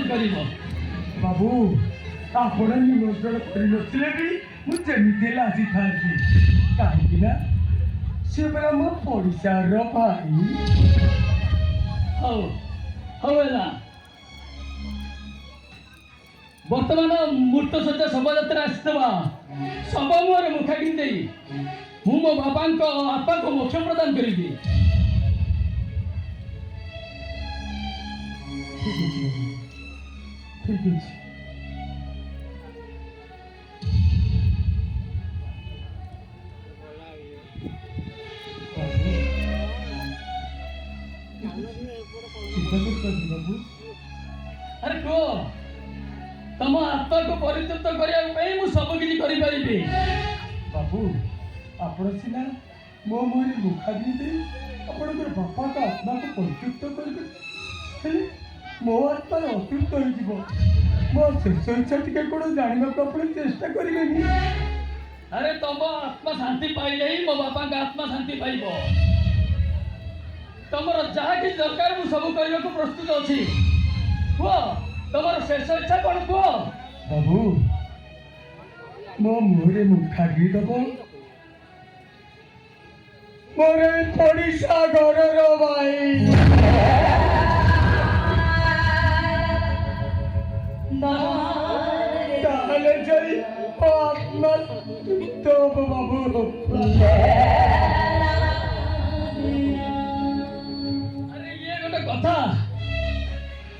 करिब बाबू आपण निमंत्रण करनथिले भी मु जेमिति लाजी थाकी काहेकि ना से बरा मो पड़िसार भाई हौ हौला बर्तमान मूर्त सज्जा शोभायात्रा आसवा सब मुहर मुखाग्नि दे मु मो बापा आत्मा को मोक्ष प्रदान करी ठीक है बाबू अरे को तम आत्मा को परितृप्त करने मु सब किसी करी बाबू आपण सीना मो मुहर मुखाग्नि दे आपणकर बापा का आत्मा को परितृप्त कर मो आत्मा अतृप्त हो मो शेष इच्छा टिके कौन जानवाक आप चेष्टा करेंगे अरे तुम आत्मा शांति पाइले ही मो बापा का आत्मा शांति पाइब तुमर जहाँ कि दरकार मु सब करने को प्रस्तुत अच्छी कह तुम शेष इच्छा कौन कह बाबू मो मुहरे मुखाग्नि दब मोरे पड़िशा घर भाई ताहले जाई आत्मा तो बाबू अरे ये गोटे कथा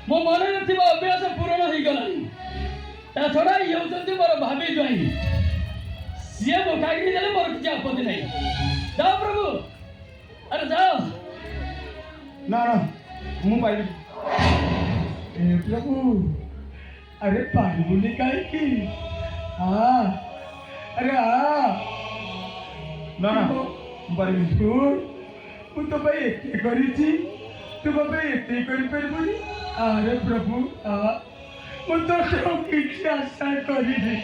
मो मन में अभ्यास पूरण हो गला छड़ा ये होती मोर भाभी ज्वाई सी मुखाग्नि देले मोर किसी आपत्ति नहीं जाओ प्रभु अरे जाओ ना ना मु पाइबी ए प्रभु अरे पाइबुनी काहे की हाँ अरे हाँ ना ना पाइबी मु तो भाई एते करिछि तू बाबा एते करि परबुनी अरे प्रभु हाँ मु तो किसी आशा करिनि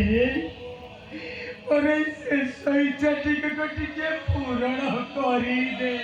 ए अरे शेष इच्छा टिके पूरण करी दे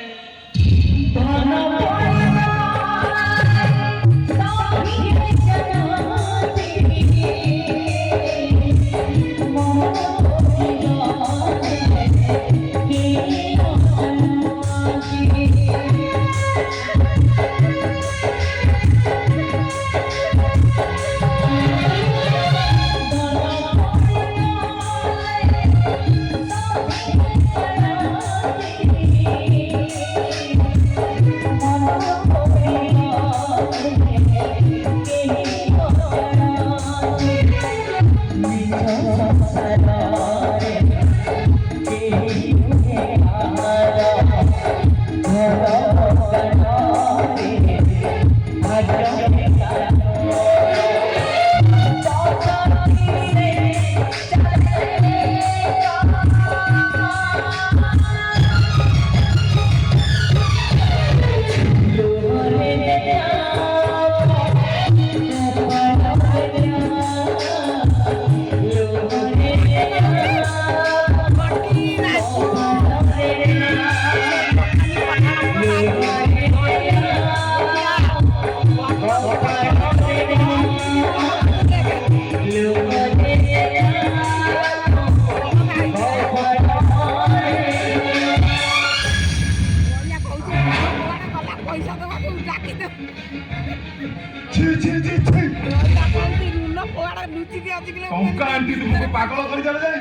टंका एमती तुमको पागल कर देले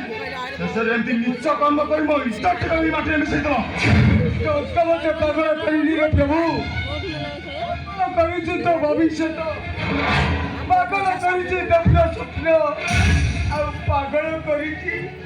शेष एमती नीच कर्म कर मो इष्ट भी माटी मिसई दो तो मत पागल करिनी रे प्रभु करिछु तो भविष्य तो पागल करिछि दम्भ स्वप्न आ पागल करिछि